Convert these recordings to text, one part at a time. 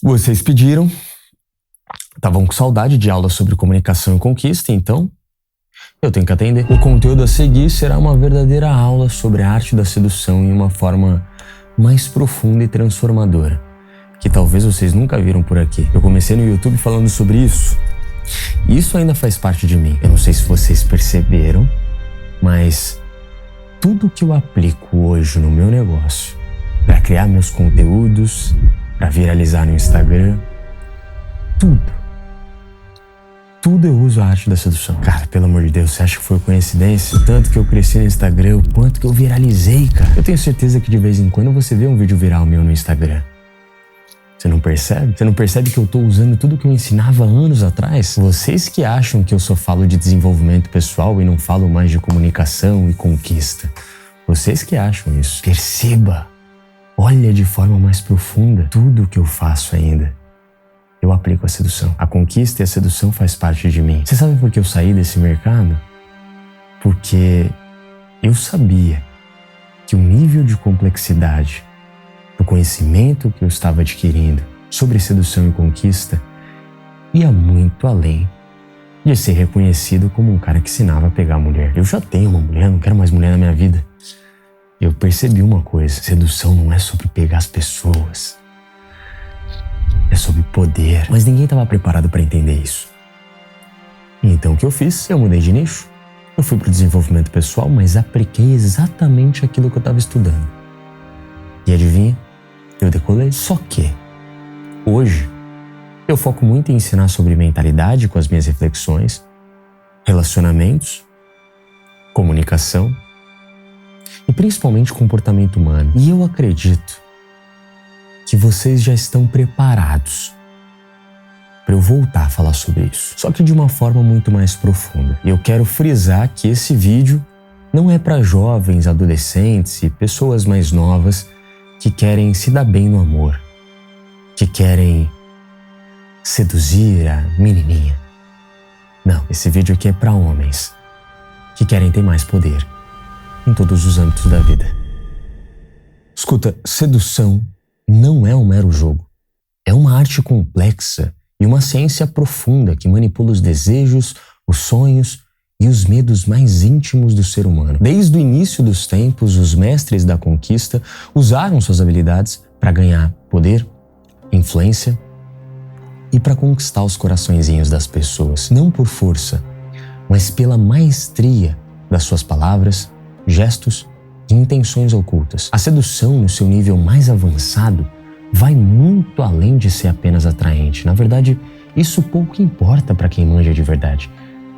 Vocês pediram, estavam com saudade de aula sobre comunicação e conquista, então eu tenho que atender. O conteúdo a seguir será uma verdadeira aula sobre a arte da sedução em uma forma mais profunda e transformadora, que talvez vocês nunca viram por aqui. Eu comecei no YouTube falando sobre isso. Isso ainda faz parte de mim. Eu não sei se vocês perceberam, mas tudo que eu aplico hoje no meu negócio, para criar meus conteúdos, para viralizar no Instagram, tudo eu uso a arte da sedução. Cara, pelo amor de Deus, você acha que foi coincidência? O tanto que eu cresci no Instagram, o quanto que eu viralizei, cara. Eu tenho certeza que de vez em quando você vê um vídeo viral meu no Instagram. Você não percebe? Você não percebe que eu tô usando tudo que eu ensinava anos atrás? Vocês que acham que eu só falo de desenvolvimento pessoal e não falo mais de comunicação e conquista. Vocês que acham isso. Perceba. Olha de forma mais profunda tudo o que eu faço ainda. Eu aplico a sedução. A conquista e a sedução faz parte de mim. Você sabe por que eu saí desse mercado? Porque eu sabia que o nível de complexidade do conhecimento que eu estava adquirindo sobre sedução e conquista ia muito além de ser reconhecido como um cara que ensinava a pegar a mulher. Eu já tenho uma mulher, não quero mais mulher na minha vida. Eu percebi uma coisa: sedução não é sobre pegar as pessoas. É sobre poder. Mas ninguém estava preparado para entender isso. Então o que eu fiz? Eu mudei de nicho. Eu fui para o desenvolvimento pessoal, mas apliquei exatamente aquilo que eu estava estudando. E adivinha? Eu decolei. Só que hoje eu foco muito em ensinar sobre mentalidade com as minhas reflexões, relacionamentos, comunicação e principalmente comportamento humano. E eu acredito que vocês já estão preparados para eu voltar a falar sobre isso, só que de uma forma muito mais profunda. E eu quero frisar que esse vídeo não é para jovens, adolescentes e pessoas mais novas que querem se dar bem no amor, que querem seduzir a menininha. Não, esse vídeo aqui é para homens que querem ter mais poder em todos os âmbitos da vida. Escuta, sedução não é um mero jogo. É uma arte complexa e uma ciência profunda que manipula os desejos, os sonhos e os medos mais íntimos do ser humano. Desde o início dos tempos, os mestres da conquista usaram suas habilidades para ganhar poder, influência e para conquistar os coraçõezinhos das pessoas. Não por força, mas pela maestria das suas palavras, gestos e intenções ocultas. A sedução, no seu nível mais avançado, vai muito além de ser apenas atraente. Na verdade, isso pouco importa para quem manja de verdade.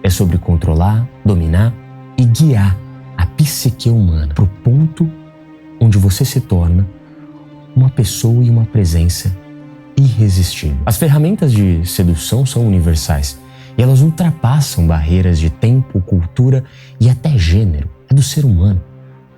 É sobre controlar, dominar e guiar a psique humana para o ponto onde você se torna uma pessoa e uma presença irresistível. As ferramentas de sedução são universais e elas ultrapassam barreiras de tempo, cultura e até gênero. É do ser humano.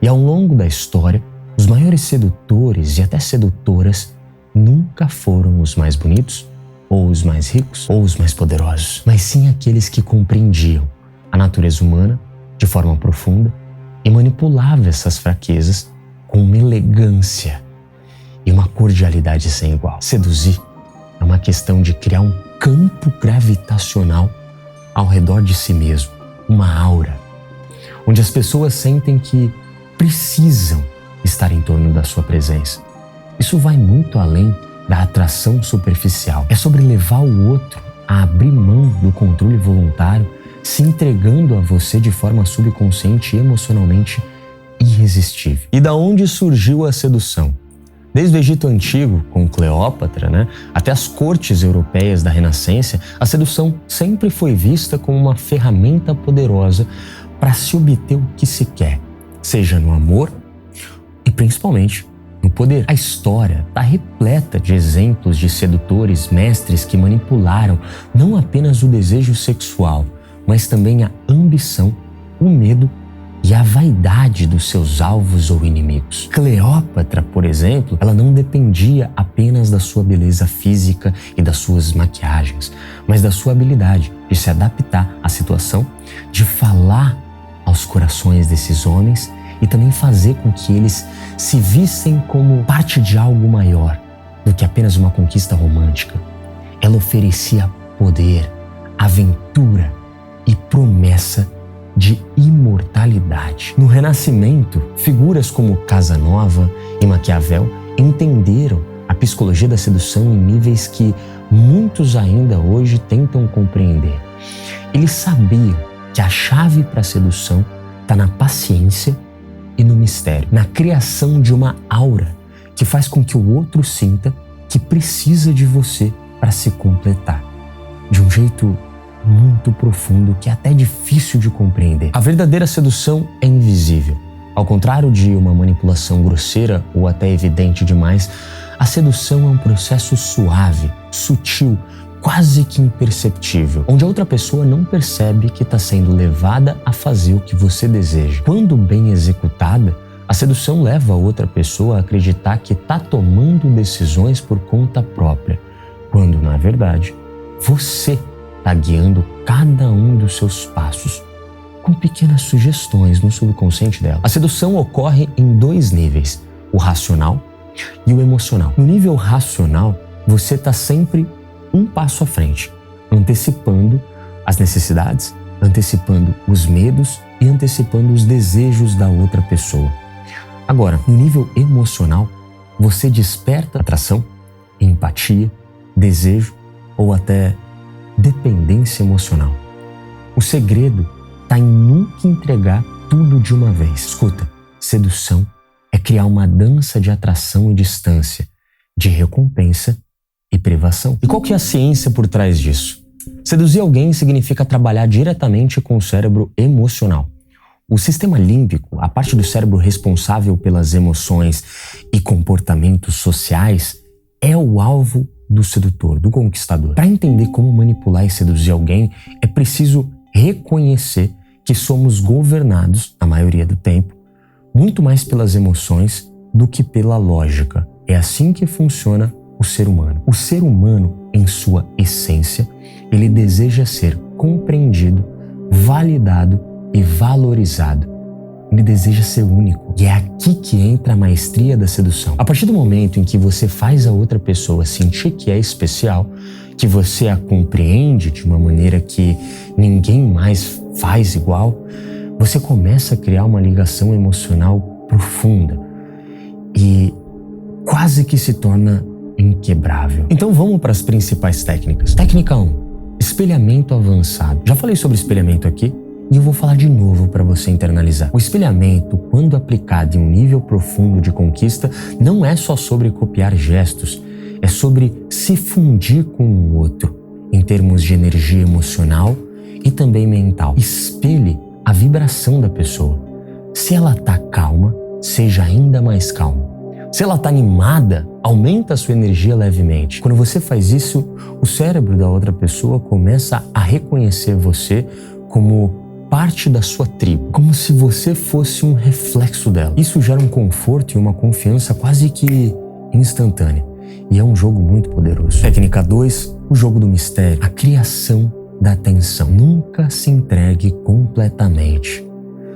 E ao longo da história, os maiores sedutores e até sedutoras nunca foram os mais bonitos, ou os mais ricos, ou os mais poderosos, mas sim aqueles que compreendiam a natureza humana de forma profunda e manipulavam essas fraquezas com uma elegância e uma cordialidade sem igual. Seduzir é uma questão de criar um campo gravitacional ao redor de si mesmo, uma aura, onde as pessoas sentem que precisam estar em torno da sua presença. Isso vai muito além da atração superficial. É sobre levar o outro a abrir mão do controle voluntário, se entregando a você de forma subconsciente e emocionalmente irresistível. E da onde surgiu a sedução? Desde o Egito Antigo, com Cleópatra, até as cortes europeias da Renascença, a sedução sempre foi vista como uma ferramenta poderosa para se obter o que se quer, seja no amor e principalmente no poder. A história está repleta de exemplos de sedutores, mestres que manipularam não apenas o desejo sexual, mas também a ambição, o medo e a vaidade dos seus alvos ou inimigos. Cleópatra, por exemplo, ela não dependia apenas da sua beleza física e das suas maquiagens, mas da sua habilidade de se adaptar à situação, de falar aos corações desses homens e também fazer com que eles se vissem como parte de algo maior, do que apenas uma conquista romântica. Ela oferecia poder, aventura e promessa de imortalidade. No Renascimento, figuras como Casanova e Maquiavel entenderam a psicologia da sedução em níveis que muitos ainda hoje tentam compreender. Eles sabiam que a chave para a sedução está na paciência e no mistério, na criação de uma aura que faz com que o outro sinta que precisa de você para se completar, de um jeito muito profundo que é até difícil de compreender. A verdadeira sedução é invisível. Ao contrário de uma manipulação grosseira ou até evidente demais, a sedução é um processo suave, sutil, quase que imperceptível, onde a outra pessoa não percebe que está sendo levada a fazer o que você deseja. Quando bem executada, a sedução leva a outra pessoa a acreditar que está tomando decisões por conta própria, quando, na verdade, você está guiando cada um dos seus passos, com pequenas sugestões no subconsciente dela. A sedução ocorre em 2 níveis, o racional e o emocional. No nível racional, você está sempre um passo à frente, antecipando as necessidades, antecipando os medos e antecipando os desejos da outra pessoa. Agora, no nível emocional, você desperta atração, empatia, desejo ou até dependência emocional. O segredo está em nunca entregar tudo de uma vez. Escuta, sedução é criar uma dança de atração e distância, de recompensa e privação. E qual que é a ciência por trás disso? Seduzir alguém significa trabalhar diretamente com o cérebro emocional. O sistema límbico, a parte do cérebro responsável pelas emoções e comportamentos sociais, é o alvo do sedutor, do conquistador. Para entender como manipular e seduzir alguém, é preciso reconhecer que somos governados, na maioria do tempo, muito mais pelas emoções do que pela lógica. É assim que funciona o ser humano. O ser humano, em sua essência, ele deseja ser compreendido, validado e valorizado. Ele deseja ser único. E é aqui que entra a maestria da sedução. A partir do momento em que você faz a outra pessoa sentir que é especial, que você a compreende de uma maneira que ninguém mais faz igual, você começa a criar uma ligação emocional profunda e quase que se torna inquebrável. Então vamos para as principais técnicas. Técnica 1. Espelhamento avançado. Já falei sobre espelhamento aqui e eu vou falar de novo para você internalizar. O espelhamento, quando aplicado em um nível profundo de conquista, não é só sobre copiar gestos, é sobre se fundir com o outro, em termos de energia emocional e também mental. Espelhe a vibração da pessoa. Se ela está calma, seja ainda mais calmo. Se ela está animada, aumenta a sua energia levemente. Quando você faz isso, o cérebro da outra pessoa começa a reconhecer você como parte da sua tribo, como se você fosse um reflexo dela. Isso gera um conforto e uma confiança quase que instantânea. E é um jogo muito poderoso. Técnica 2, o jogo do mistério. A criação da atenção. Nunca se entregue completamente.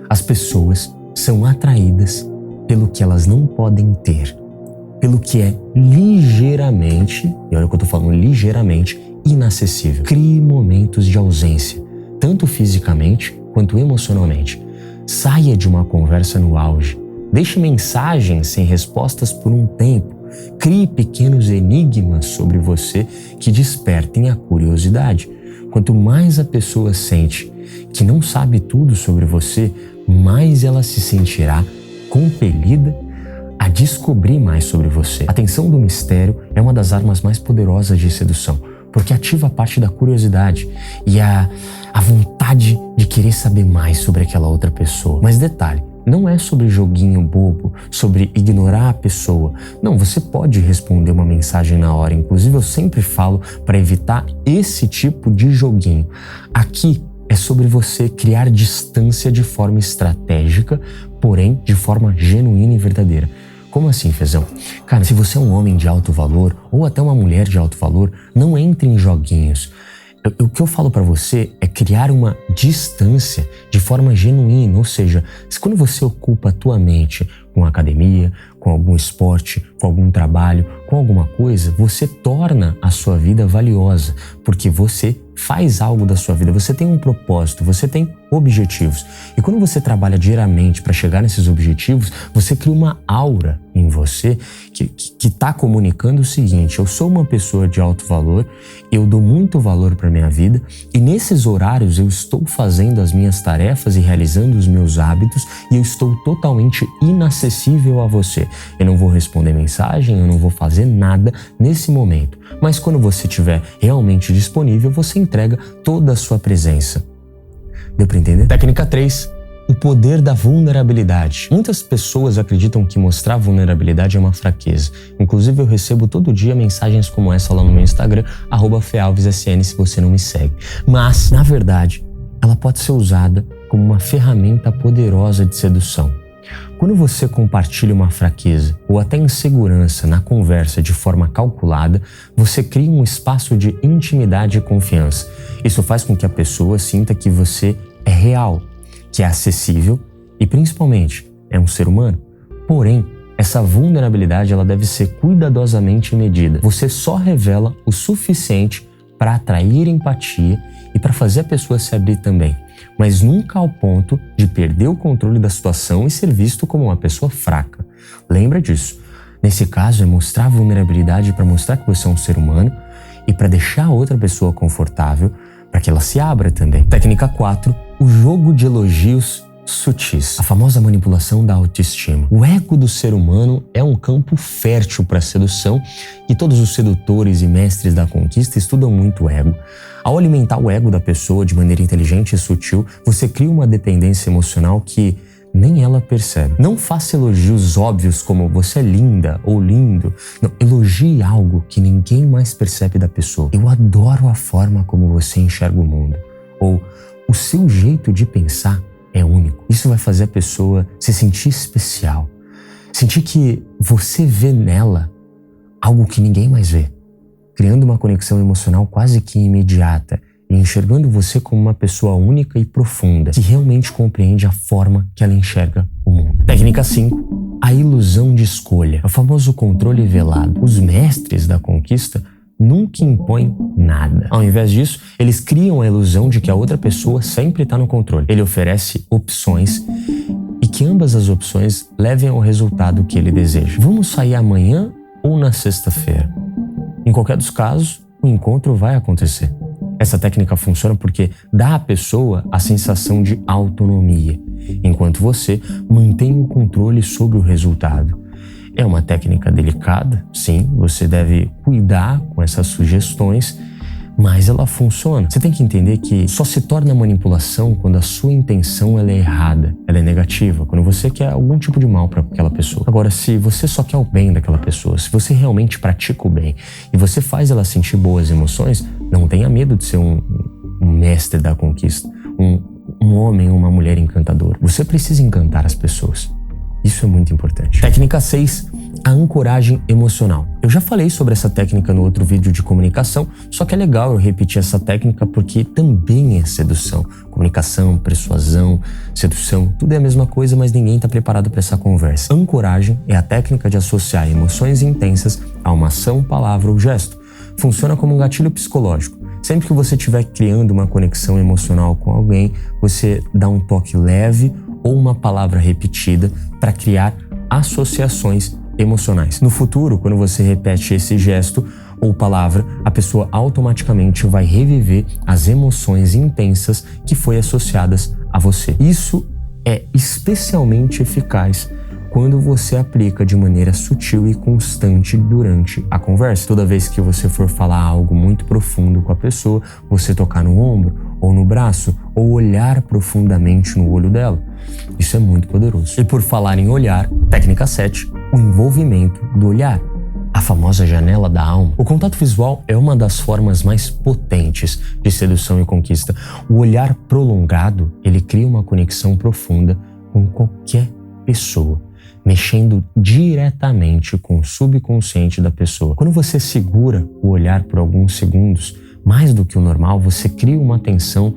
As pessoas são atraídas pelo que elas não podem ter, pelo que é ligeiramente, e olha o que eu tô falando, ligeiramente inacessível. Crie momentos de ausência, tanto fisicamente quanto emocionalmente. Saia de uma conversa no auge. Deixe mensagens sem respostas por um tempo. Crie pequenos enigmas sobre você que despertem a curiosidade. Quanto mais a pessoa sente que não sabe tudo sobre você, mais ela se sentirá compelida a descobrir mais sobre você. A atenção do mistério é uma das armas mais poderosas de sedução, porque ativa a parte da curiosidade e a vontade de querer saber mais sobre aquela outra pessoa. Mas detalhe, não é sobre joguinho bobo, sobre ignorar a pessoa. Não, você pode responder uma mensagem na hora. Inclusive, eu sempre falo para evitar esse tipo de joguinho. Aqui é sobre você criar distância de forma estratégica, porém de forma genuína e verdadeira. Como assim, Fezão? Cara, se você é um homem de alto valor ou até uma mulher de alto valor, não entre em joguinhos. O que eu falo pra você é criar uma distância de forma genuína, ou seja, quando você ocupa a tua mente com academia, com algum esporte, com algum trabalho, com alguma coisa, você torna a sua vida valiosa, porque você faz algo da sua vida, você tem um propósito, você tem objetivos. E quando você trabalha diariamente para chegar nesses objetivos, você cria uma aura em você que está comunicando o seguinte: eu sou uma pessoa de alto valor, eu dou muito valor para minha vida e nesses horários eu estou fazendo as minhas tarefas e realizando os meus hábitos e eu estou totalmente inacessível a você. Eu não vou responder mensagem, eu não vou fazer nada nesse momento. Mas quando você estiver realmente disponível, você entrega toda a sua presença. Deu para entender? Técnica 3. O poder da vulnerabilidade. Muitas pessoas acreditam que mostrar vulnerabilidade é uma fraqueza. Inclusive, eu recebo todo dia mensagens como essa lá no meu Instagram, @fealvessn, se você não me segue. Mas, na verdade, ela pode ser usada como uma ferramenta poderosa de sedução. Quando você compartilha uma fraqueza ou até insegurança na conversa de forma calculada, você cria um espaço de intimidade e confiança. Isso faz com que a pessoa sinta que você é real, que é acessível e, principalmente, é um ser humano. Porém, essa vulnerabilidade ela deve ser cuidadosamente medida. Você só revela o suficiente para atrair empatia e para fazer a pessoa se abrir também, mas nunca ao ponto de perder o controle da situação e ser visto como uma pessoa fraca. Lembra disso. Nesse caso, é mostrar vulnerabilidade para mostrar que você é um ser humano e para deixar a outra pessoa confortável para que ela se abra também. Técnica 4. O jogo de elogios sutis. A famosa manipulação da autoestima. O ego do ser humano é um campo fértil para sedução e todos os sedutores e mestres da conquista estudam muito o ego. Ao alimentar o ego da pessoa de maneira inteligente e sutil, você cria uma dependência emocional que nem ela percebe. Não faça elogios óbvios como você é linda ou lindo. Não, elogie algo que ninguém mais percebe da pessoa. Eu adoro a forma como você enxerga o mundo. Ou o seu jeito de pensar é único. Isso vai fazer a pessoa se sentir especial. Sentir que você vê nela algo que ninguém mais vê. Criando uma conexão emocional quase que imediata e enxergando você como uma pessoa única e profunda, que realmente compreende a forma que ela enxerga o mundo. Técnica 5. A ilusão de escolha. O famoso controle velado. Os mestres da conquista nunca impõem nada. Ao invés disso, eles criam a ilusão de que a outra pessoa sempre está no controle. Ele oferece opções e que ambas as opções levem ao resultado que ele deseja. Vamos sair amanhã ou na sexta-feira? Em qualquer dos casos, o encontro vai acontecer. Essa técnica funciona porque dá à pessoa a sensação de autonomia, enquanto você mantém o controle sobre o resultado. É uma técnica delicada, sim, você deve cuidar com essas sugestões, mas ela funciona. Você tem que entender que só se torna manipulação quando a sua intenção ela é errada, ela é negativa, quando você quer algum tipo de mal para aquela pessoa. Agora, se você só quer o bem daquela pessoa, se você realmente pratica o bem e você faz ela sentir boas emoções, não tenha medo de ser um mestre da conquista, um homem ou uma mulher encantadora. Você precisa encantar as pessoas. Isso é muito importante. Técnica 6. A ancoragem emocional. Eu já falei sobre essa técnica no outro vídeo de comunicação, só que é legal eu repetir essa técnica porque também é sedução. Comunicação, persuasão, sedução, tudo é a mesma coisa, mas ninguém está preparado para essa conversa. Ancoragem é a técnica de associar emoções intensas a uma ação, palavra ou gesto. Funciona como um gatilho psicológico. Sempre que você estiver criando uma conexão emocional com alguém, você dá um toque leve ou uma palavra repetida para criar associações emocionais. No futuro, quando você repete esse gesto ou palavra, a pessoa automaticamente vai reviver as emoções intensas que foi associadas a você. Isso é especialmente eficaz quando você aplica de maneira sutil e constante durante a conversa. Toda vez que você for falar algo muito profundo com a pessoa, você tocar no ombro ou no braço ou olhar profundamente no olho dela. Isso é muito poderoso. E por falar em olhar, técnica 7, o envolvimento do olhar. A famosa janela da alma. O contato visual é uma das formas mais potentes de sedução e conquista. O olhar prolongado, ele cria uma conexão profunda com qualquer pessoa, mexendo diretamente com o subconsciente da pessoa. Quando você segura o olhar por alguns segundos, mais do que o normal, você cria uma tensão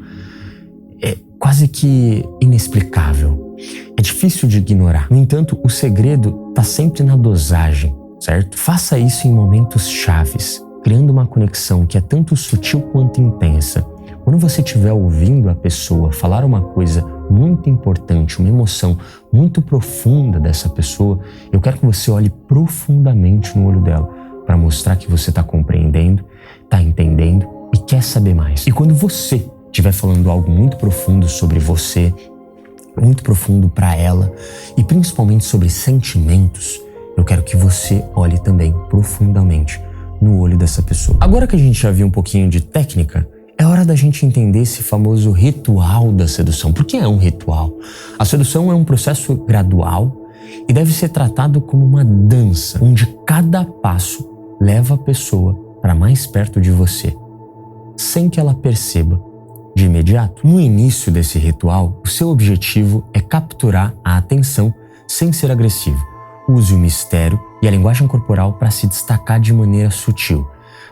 quase que inexplicável. É difícil de ignorar. No entanto, o segredo está sempre na dosagem, certo? Faça isso em momentos chaves, criando uma conexão que é tanto sutil quanto intensa. Quando você estiver ouvindo a pessoa falar uma coisa muito importante, uma emoção muito profunda dessa pessoa, eu quero que você olhe profundamente no olho dela para mostrar que você está compreendendo, está entendendo e quer saber mais. E quando você estiver falando algo muito profundo sobre você, muito profundo para ela e principalmente sobre sentimentos, eu quero que você olhe também profundamente no olho dessa pessoa. Agora que a gente já viu um pouquinho de técnica, é hora da gente entender esse famoso ritual da sedução. Por que é um ritual? A sedução é um processo gradual e deve ser tratado como uma dança, onde cada passo leva a pessoa para mais perto de você, sem que ela perceba de imediato. No início desse ritual, o seu objetivo é capturar a atenção sem ser agressivo. Use o mistério e a linguagem corporal para se destacar de maneira sutil.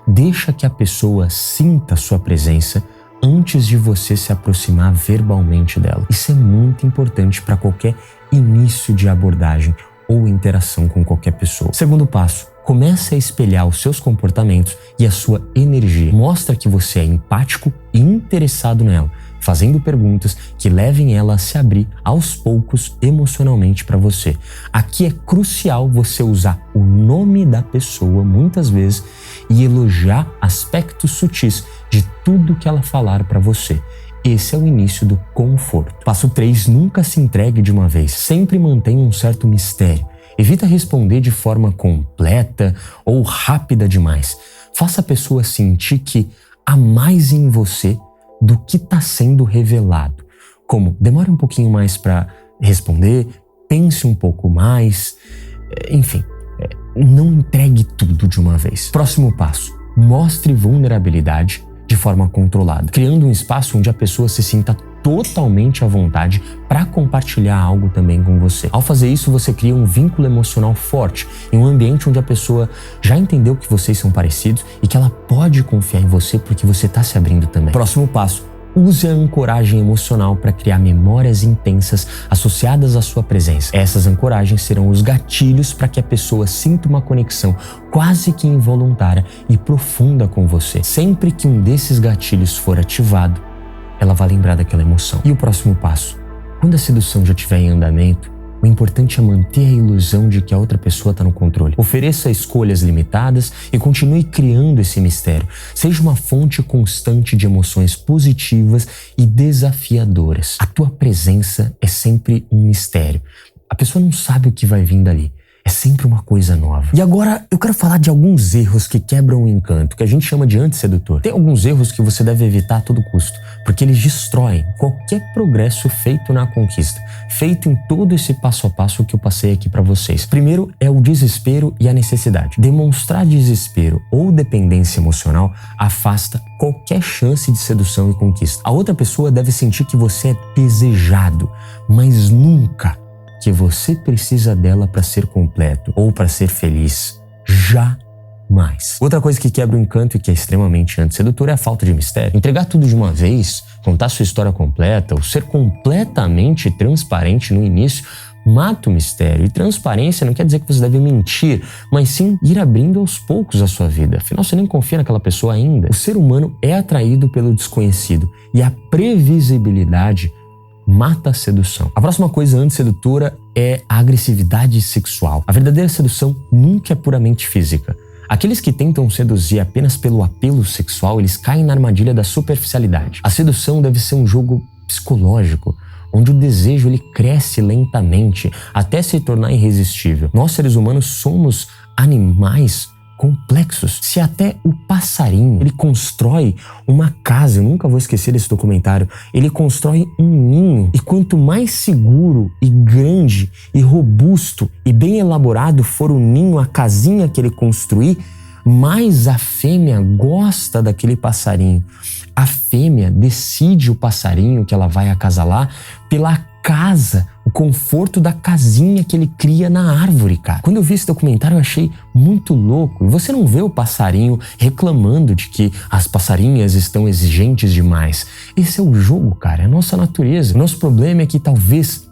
Deixa que a pessoa sinta sua presença antes de você se aproximar verbalmente dela. Isso é muito importante para qualquer início de abordagem ou interação com qualquer pessoa. Segundo passo, comece a espelhar os seus comportamentos e a sua energia. Mostra que você é empático e interessado nela, fazendo perguntas que levem ela a se abrir aos poucos emocionalmente para você. Aqui é crucial você usar o nome da pessoa muitas vezes e elogiar aspectos sutis de tudo que ela falar para você. Esse é o início do conforto. Passo 3, nunca se entregue de uma vez. Sempre mantenha um certo mistério. Evita responder de forma completa ou rápida demais. Faça a pessoa sentir que há mais em você do que está sendo revelado. Como, demore um pouquinho mais para responder, pense um pouco mais, enfim, não entregue tudo de uma vez. Próximo passo, mostre vulnerabilidade de forma controlada, criando um espaço onde a pessoa se sinta totalmente à vontade para compartilhar algo também com você. Ao fazer isso, você cria um vínculo emocional forte em um ambiente onde a pessoa já entendeu que vocês são parecidos e que ela pode confiar em você porque você está se abrindo também. Próximo passo, use a ancoragem emocional para criar memórias intensas associadas à sua presença. Essas ancoragens serão os gatilhos para que a pessoa sinta uma conexão quase que involuntária e profunda com você. Sempre que um desses gatilhos for ativado, ela vai lembrar daquela emoção. E o próximo passo? Quando a sedução já estiver em andamento, o importante é manter a ilusão de que a outra pessoa está no controle. Ofereça escolhas limitadas e continue criando esse mistério. Seja uma fonte constante de emoções positivas e desafiadoras. A tua presença é sempre um mistério. A pessoa não sabe o que vai vir dali. É sempre uma coisa nova. E agora eu quero falar de alguns erros que quebram o encanto, que a gente chama de antissedutor. Tem alguns erros que você deve evitar a todo custo, porque eles destroem qualquer progresso feito na conquista, feito em todo esse passo a passo que eu passei aqui para vocês. Primeiro é o desespero e a necessidade. Demonstrar desespero ou dependência emocional afasta qualquer chance de sedução e conquista. A outra pessoa deve sentir que você é desejado, mas nunca que você precisa dela para ser completo ou para ser feliz. Jamais. Outra coisa que quebra o encanto e que é extremamente antissedutor é a falta de mistério. Entregar tudo de uma vez, contar sua história completa ou ser completamente transparente no início mata o mistério. E transparência não quer dizer que você deve mentir, mas sim ir abrindo aos poucos a sua vida. Afinal, você nem confia naquela pessoa ainda. O ser humano é atraído pelo desconhecido e a previsibilidade mata a sedução. A próxima coisa antissedutora é a agressividade sexual. A verdadeira sedução nunca é puramente física. Aqueles que tentam seduzir apenas pelo apelo sexual, eles caem na armadilha da superficialidade. A sedução deve ser um jogo psicológico, onde o desejo ele cresce lentamente até se tornar irresistível. Nós, seres humanos, somos animais complexos. Se até o passarinho, ele constrói uma casa, eu nunca vou esquecer desse documentário, ele constrói um ninho e quanto mais seguro e grande e robusto e bem elaborado for o ninho, a casinha que ele construir, mais a fêmea gosta daquele passarinho. A fêmea decide o passarinho que ela vai acasalar pela casa, o conforto da casinha que ele cria na árvore, cara. Quando eu vi esse documentário, eu achei muito louco. E você não vê o passarinho reclamando de que as passarinhas estão exigentes demais. Esse é o jogo, cara, é a nossa natureza. O nosso problema é que talvez,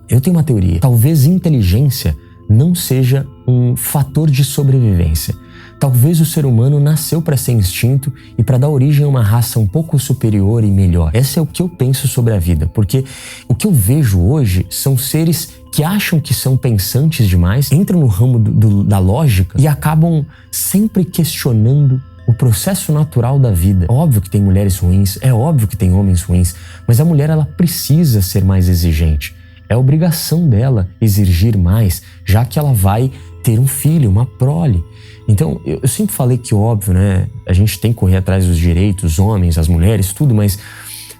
eu tenho uma teoria, talvez inteligência não seja um fator de sobrevivência. Talvez o ser humano nasceu para ser instinto e para dar origem a uma raça um pouco superior e melhor. Esse é o que eu penso sobre a vida, porque o que eu vejo hoje são seres que acham que são pensantes demais, entram no ramo da lógica e acabam sempre questionando o processo natural da vida. É óbvio que tem mulheres ruins, é óbvio que tem homens ruins, mas a mulher ela precisa ser mais exigente. É obrigação dela exigir mais, já que ela vai ter um filho, uma prole. Então, eu sempre falei que, óbvio, né, a gente tem que correr atrás dos direitos, os homens, as mulheres, tudo, mas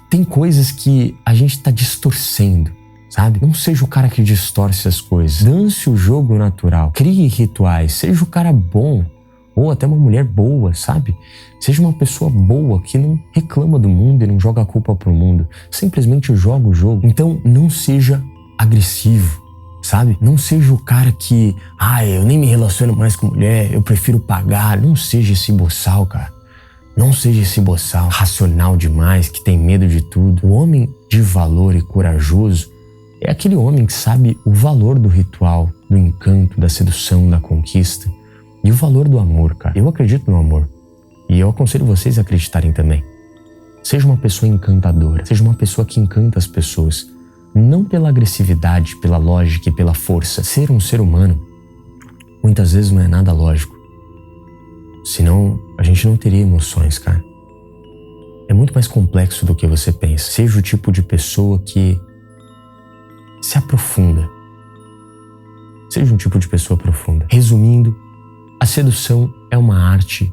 tem coisas que a gente tá distorcendo, sabe? Não seja o cara que distorce as coisas. Dance o jogo natural, crie rituais, seja o cara bom, ou até uma mulher boa, sabe? Seja uma pessoa boa que não reclama do mundo e não joga a culpa pro mundo, simplesmente joga o jogo. Então, não seja agressivo, sabe? Não seja o cara que, eu nem me relaciono mais com mulher, eu prefiro pagar. Não seja esse boçal, cara. Não seja esse boçal racional demais, que tem medo de tudo. O homem de valor e corajoso é aquele homem que sabe o valor do ritual, do encanto, da sedução, da conquista e o valor do amor, cara. Eu acredito no amor e eu aconselho vocês a acreditarem também. Seja uma pessoa encantadora, seja uma pessoa que encanta as pessoas. Não pela agressividade, pela lógica e pela força. Ser um ser humano muitas vezes não é nada lógico. Senão a gente não teria emoções, cara. É muito mais complexo do que você pensa. Seja o tipo de pessoa que se aprofunda. Seja um tipo de pessoa profunda. Resumindo, a sedução é uma arte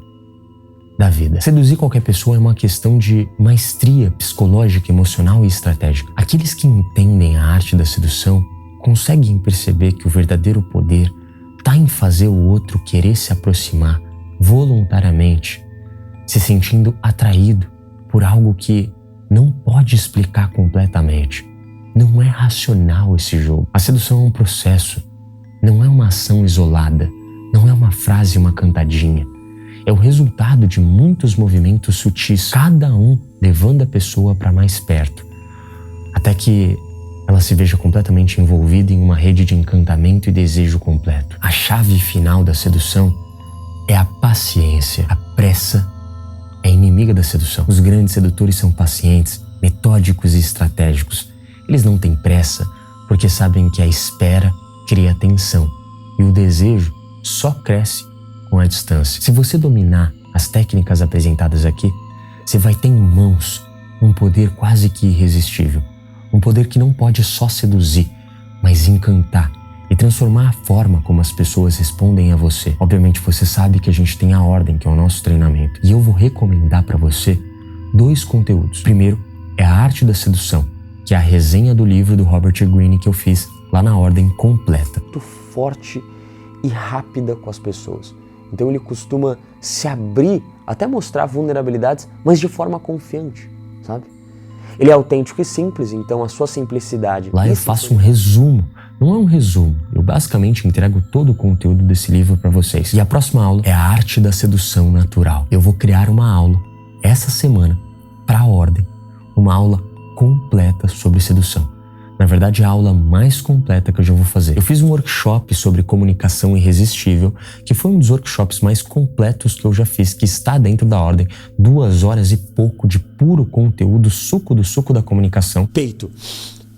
da vida. Seduzir qualquer pessoa é uma questão de maestria psicológica, emocional e estratégica. Aqueles que entendem a arte da sedução conseguem perceber que o verdadeiro poder está em fazer o outro querer se aproximar voluntariamente, se sentindo atraído por algo que não pode explicar completamente. Não é racional esse jogo. A sedução é um processo, não é uma ação isolada, não é uma frase, uma cantadinha. É o resultado de muitos movimentos sutis, cada um levando a pessoa para mais perto, até que ela se veja completamente envolvida em uma rede de encantamento e desejo completo. A chave final da sedução é a paciência. A pressa é inimiga da sedução. Os grandes sedutores são pacientes, metódicos e estratégicos. Eles não têm pressa porque sabem que a espera cria tensão e o desejo só cresce com a distância. Se você dominar as técnicas apresentadas aqui, você vai ter em mãos um poder quase que irresistível. Um poder que não pode só seduzir, mas encantar e transformar a forma como as pessoas respondem a você. Obviamente você sabe que a gente tem a ordem, que é o nosso treinamento. E eu vou recomendar para você 2 conteúdos. Primeiro é a arte da sedução, que é a resenha do livro do Robert Greene que eu fiz lá na ordem completa. Muito forte e rápida com as pessoas. Então ele costuma se abrir, até mostrar vulnerabilidades, mas de forma confiante, sabe? Ele é autêntico e simples, então a sua simplicidade... Lá eu faço um resumo. Não é um resumo, eu basicamente entrego todo o conteúdo desse livro para vocês. E a próxima aula é a arte da sedução natural. Eu vou criar uma aula essa semana para a ordem, uma aula completa sobre sedução. Na verdade, é a aula mais completa que eu já vou fazer. Eu fiz um workshop sobre comunicação irresistível, que foi um dos workshops mais completos que eu já fiz, que está dentro da ordem. 2 horas e pouco de puro conteúdo, suco do suco da comunicação. Peito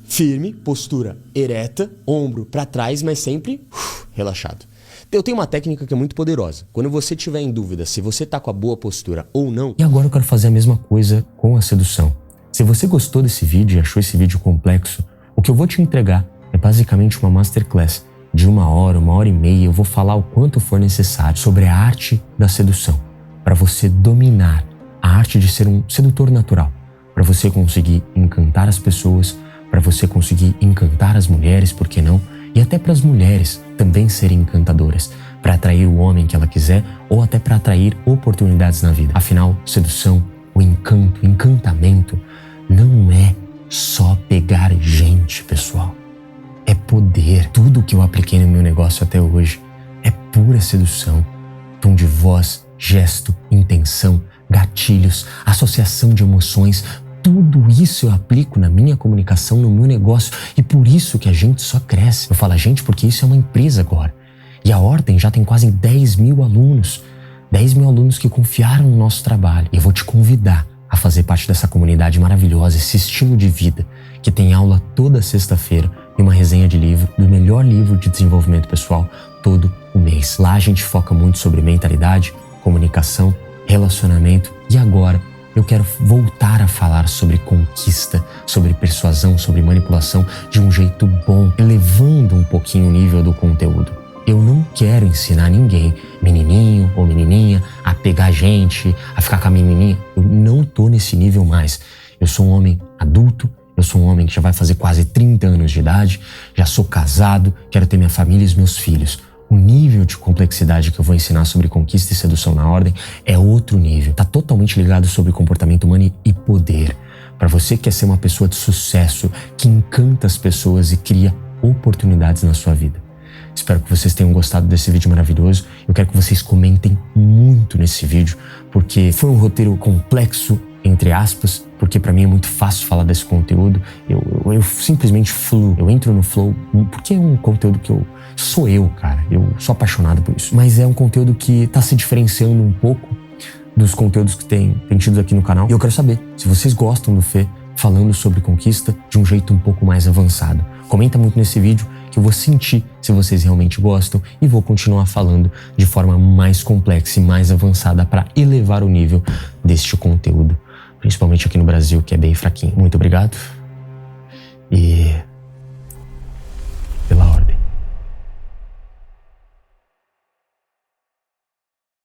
firme, postura ereta, ombro para trás, mas sempre relaxado. Eu tenho uma técnica que é muito poderosa. Quando você tiver em dúvida se você tá com a boa postura ou não... E agora eu quero fazer a mesma coisa com a sedução. Se você gostou desse vídeo e achou esse vídeo complexo, o que eu vou te entregar é basicamente uma masterclass de 1 hora, 1h30. Eu vou falar o quanto for necessário sobre a arte da sedução, para você dominar a arte de ser um sedutor natural, para você conseguir encantar as pessoas, para você conseguir encantar as mulheres, por que não? E até para as mulheres também serem encantadoras, para atrair o homem que ela quiser ou até para atrair oportunidades na vida. Afinal, sedução, o encanto, encantamento não é só pegar gente, pessoal. É poder. Tudo que eu apliquei no meu negócio até hoje é pura sedução. Tom de voz, gesto, intenção, gatilhos, associação de emoções, tudo isso eu aplico na minha comunicação, no meu negócio, e por isso que a gente só cresce. Eu falo a gente porque isso é uma empresa agora. E a Ordem já tem quase 10 mil alunos. 10 mil alunos que confiaram no nosso trabalho. E eu vou te convidar a fazer parte dessa comunidade maravilhosa, esse estilo de vida, que tem aula toda sexta-feira e uma resenha de livro, do melhor livro de desenvolvimento pessoal, todo o mês. Lá a gente foca muito sobre mentalidade, comunicação, relacionamento e agora eu quero voltar a falar sobre conquista, sobre persuasão, sobre manipulação de um jeito bom, elevando um pouquinho o nível do conteúdo. Eu não quero ensinar ninguém, menininho ou menininha, a pegar gente, a ficar com a menininha. Eu não tô nesse nível mais. Eu sou um homem adulto, eu sou um homem que já vai fazer quase 30 anos de idade, já sou casado, quero ter minha família e os meus filhos. O nível de complexidade que eu vou ensinar sobre conquista e sedução na Ordem é outro nível. Tá totalmente ligado sobre comportamento humano e poder. Para você que quer ser uma pessoa de sucesso, que encanta as pessoas e cria oportunidades na sua vida. Espero que vocês tenham gostado desse vídeo maravilhoso. Eu quero que vocês comentem muito nesse vídeo, porque foi um roteiro complexo, entre aspas, porque para mim é muito fácil falar desse conteúdo. Eu simplesmente fluo, eu entro no flow, porque é um conteúdo que sou eu, cara. Eu sou apaixonado por isso. Mas é um conteúdo que tá se diferenciando um pouco dos conteúdos que tem tido aqui no canal. E eu quero saber se vocês gostam do Fê falando sobre conquista de um jeito um pouco mais avançado. Comenta muito nesse vídeo que eu vou sentir se vocês realmente gostam e vou continuar falando de forma mais complexa e mais avançada para elevar o nível deste conteúdo, principalmente aqui no Brasil, que é bem fraquinho. Muito obrigado e